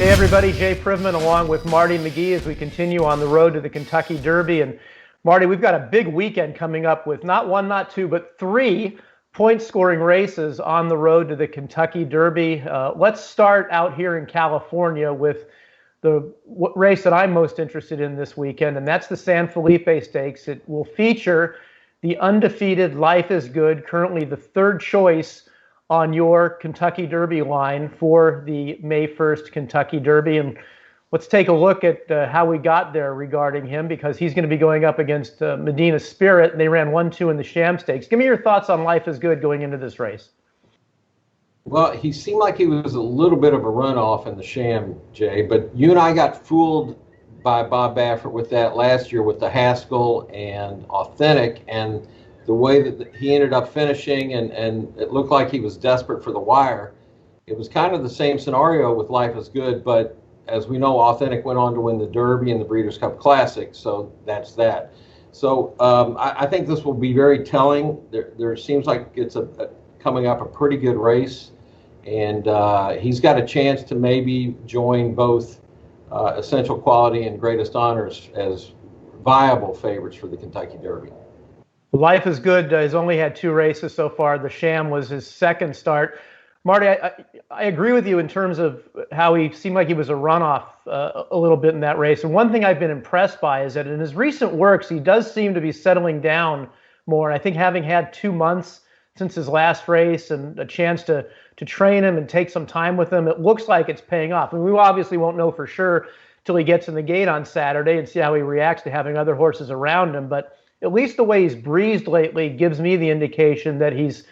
Hey everybody, Jay Privman along with Marty McGee as we continue on the road to the Kentucky Derby. And Marty, we've got a big weekend coming up with not one, not two, but three point-scoring races on the road to the Kentucky Derby. Let's start out here in California with the race that I'm most interested in this weekend, and that's the San Felipe Stakes. It will feature the undefeated Life is Good, currently the third choice on your Kentucky Derby line for the May 1st Kentucky Derby. And let's take a look at how we got there regarding him, because he's going to be going up against MEDINA Spirit, and they ran 1-2 in the Sham Stakes. Give me your thoughts on Life is Good going into this race. Well, he seemed like he was a little bit of a runoff in the Sham, Jay, but you and I got fooled by Bob Baffert with that last year with the Haskell and Authentic, and the way that he ended up finishing, and it looked like he was desperate for the wire. It was kind of the same scenario with Life is Good, but as we know, Authentic went on to win the Derby and the Breeders' Cup Classic, so that's that. So I think this will be very telling. There seems like it's coming up a pretty good race, and he's got a chance to maybe join both Essential Quality and Greatest Honors as viable favorites for the Kentucky Derby. Life is Good has only had two races so far. The Sham was his second start. Marty, I agree with you in terms of how he seemed like he was a runoff a little bit in that race. And one thing I've been impressed by is that in his recent works, he does seem to be settling down more. I think having had 2 months since his last race and a chance to train him and take some time with him, it looks like it's paying off. And we obviously won't know for sure till he gets in the gate on Saturday and see how he reacts to having other horses around him. But at least the way he's breezed lately gives me the indication that he's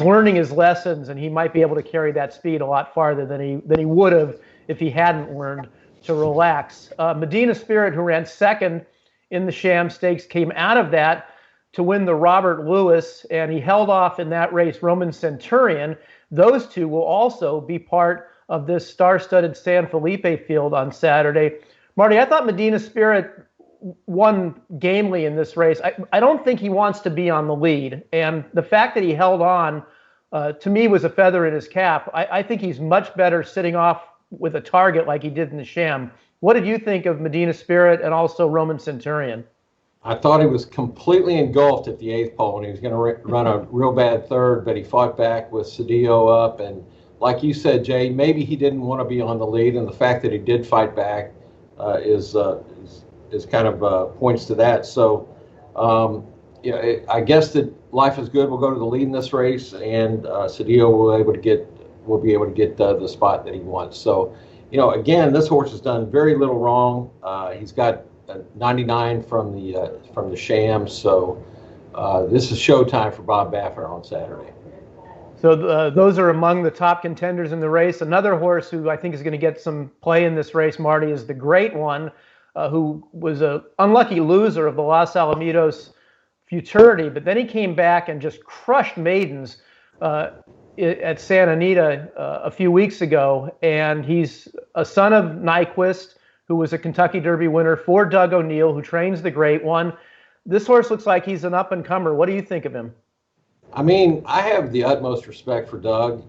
learning his lessons, and he might be able to carry that speed a lot farther than he would have if he hadn't learned to relax. MEDINA Spirit, who ran second in the Sham Stakes, came out of that to win the Robert Lewis, and he held off in that race Roman Centurion. Those two will also be part of this star-studded San Felipe field on Saturday. Marty, I thought MEDINA Spirit won gamely in this race. I don't think he wants to be on the lead, and the fact that he held on to me was a feather in his cap. I think he's much better sitting off with a target like he did in the Sham. What did you think of MEDINA Spirit and also Roman Centurion? I thought he was completely engulfed at the 8th pole, and he was going to run a real bad third, but he fought back with Cedillo up, and like you said, Jay, maybe he didn't want to be on the lead, and the fact that he did fight back is kind of points to that. So, I guess that Life is Good will go to the lead in this race, and Cedillo will be able to get the spot that he wants. So, again, this horse has done very little wrong. He's got 99 from the Sham. So, this is showtime for Bob Baffert on Saturday. So those are among the top contenders in the race. Another horse who I think is going to get some play in this race, Marty, is the Great One, who was an unlucky loser of the Los Alamitos Futurity, but then he came back and just crushed maidens at Santa Anita a few weeks ago. And he's a son of Nyquist, who was a Kentucky Derby winner for Doug O'Neill, who trains the Great One. This horse looks like he's an up-and-comer. What do you think of him? I mean, I have the utmost respect for Doug,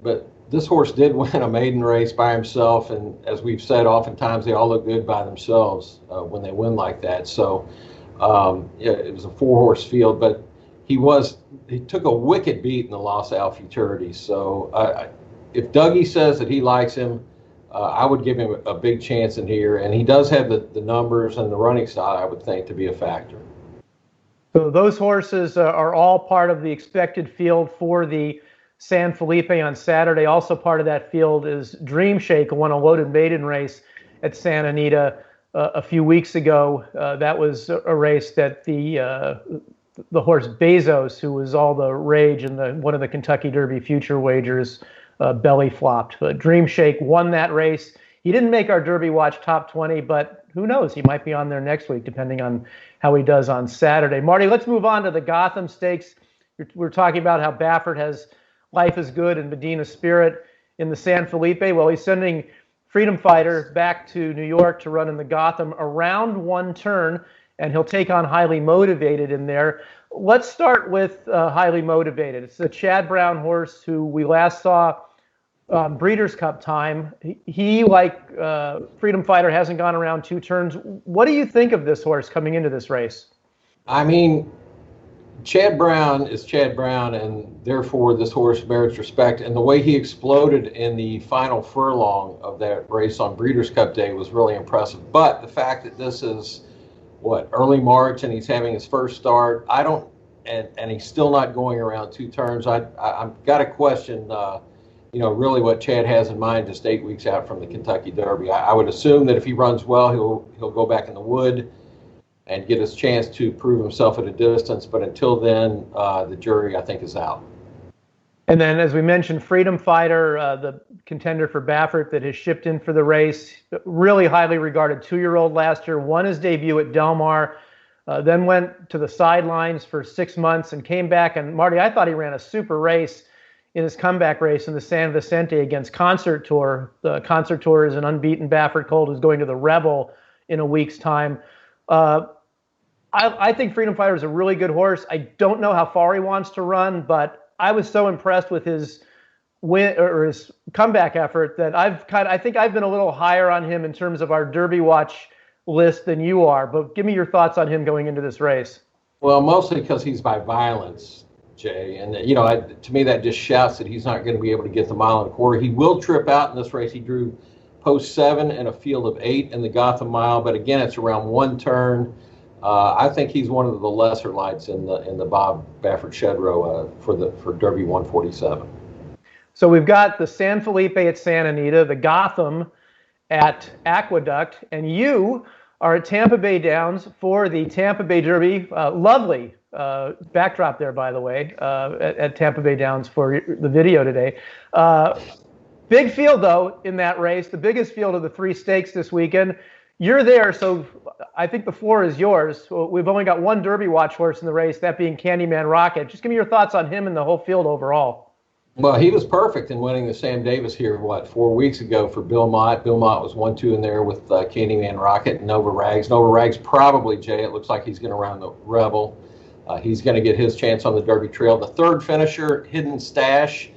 but this horse did win a maiden race by himself, and as we've said, oftentimes they all look good by themselves when they win like that. So it was a 4-horse field, but he took a wicked beat in the Los Al Futurity. So if Dougie says that he likes him, I would give him a big chance in here, and he does have the numbers and the running style, I would think, to be a factor. So those horses are all part of the expected field for the San Felipe on Saturday. Also part of that field is Dream Shake, who won a loaded maiden race at Santa Anita a few weeks ago. That was a race that the horse Bezos, who was all the rage in one of the Kentucky Derby future wagers, belly flopped. Dream Shake won that race. He didn't make our Derby Watch top 20, but who knows? He might be on there next week, depending on how he does on Saturday. Marty, let's move on to the Gotham Stakes. We're talking about how Baffert has Life is Good and MEDINA Spirit in the San Felipe. Well, he's sending Freedom Fighter back to New York to run in the Gotham around one turn, and he'll take on Highly Motivated in there. Let's start with Highly Motivated. It's the Chad Brown horse who we last saw Breeders' Cup time. He like Freedom Fighter, hasn't gone around 2 turns. What do you think of this horse coming into this race? I mean, Chad Brown is Chad Brown, and therefore this horse merits respect. And the way he exploded in the final furlong of that race on Breeders' Cup Day was really impressive. But the fact that this is, early March, and he's having his first start, and he's still not going around 2 turns, I've got to question, really what Chad has in mind just 8 weeks out from the Kentucky Derby. I would assume that if he runs well, he'll go back in the wood and get his chance to prove himself at a distance. But until then, the jury, I think, is out. And then, as we mentioned, Freedom Fighter, the contender for Baffert that has shipped in for the race, really highly regarded 2-year-old last year, won his debut at Del Mar, then went to the sidelines for 6 months and came back. And Marty, I thought he ran a super race in his comeback race in the San Vicente against Concert Tour. The Concert Tour is an unbeaten Baffert colt who's going to the Rebel in a week's time. I think Freedom Fighter is a really good horse. I don't know how far he wants to run, but I was so impressed with his win or his comeback effort that I think I've been a little higher on him in terms of our Derby Watch list than you are. But give me your thoughts on him going into this race. Well, mostly because he's by violence, Jay, and to me that just shouts that he's not going to be able to get the 1.25 mile. He will trip out in this race. He drew post 7 in a field of 8 in the Gotham Mile, but again, it's around 1 turn. I think he's one of the lesser lights in the Bob Baffert Shedrow for Derby 147. So we've got the San Felipe at Santa Anita, the Gotham at Aqueduct, and you are at Tampa Bay Downs for the Tampa Bay Derby. Lovely backdrop there, by the way, at Tampa Bay Downs for the video today. Big field, though, in that race, the biggest field of the 3 stakes this weekend. You're there, so I think the floor is yours. We've only got 1 Derby Watch horse in the race, that being Candyman Rocket. Just give me your thoughts on him and the whole field overall. Well, he was perfect in winning the Sam Davis here, 4 weeks ago for Bill Mott. Bill Mott was 1-2 in there with Candyman Rocket and Nova Rags. Nova Rags probably, Jay, it looks like he's going to run the Rebel. He's going to get his chance on the Derby Trail. The third finisher, Hidden Stash,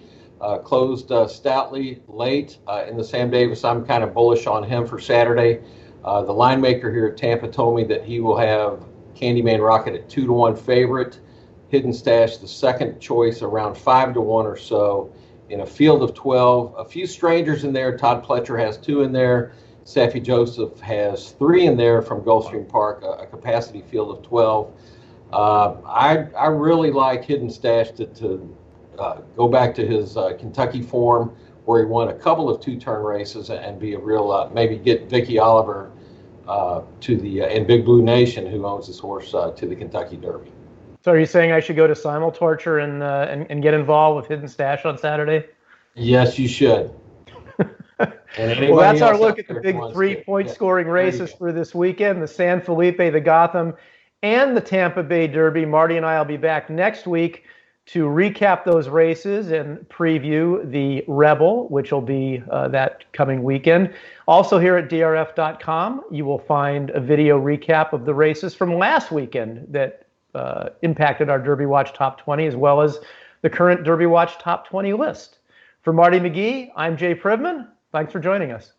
closed stoutly late in the Sam Davis. I'm kind of bullish on him for Saturday. The line maker here at Tampa told me that he will have Candyman Rocket at 2-1 favorite, Hidden Stash the second choice around 5-1 or so in a field of 12. A few strangers in there. Todd Pletcher has 2 in there. Safi Joseph has 3 in there from Gulfstream Park, a capacity field of 12. I really like Hidden Stash to go back to his Kentucky form, where he won a couple of 2-turn races and be a real, maybe get Vicky Oliver and Big Blue Nation, who owns this horse, to the Kentucky Derby. So are you saying I should go to Simul Torture and get involved with Hidden Stash on Saturday? Yes, you should. Well, that's our look at the big 3-point scoring races for this weekend, the San Felipe, the Gotham, and the Tampa Bay Derby. Marty and I will be back next week to recap those races and preview the Rebel, which will be that coming weekend. Also here at DRF.com, you will find a video recap of the races from last weekend that impacted our Derby Watch Top 20, as well as the current Derby Watch Top 20 list. For Marty McGee, I'm Jay Privman. Thanks for joining us.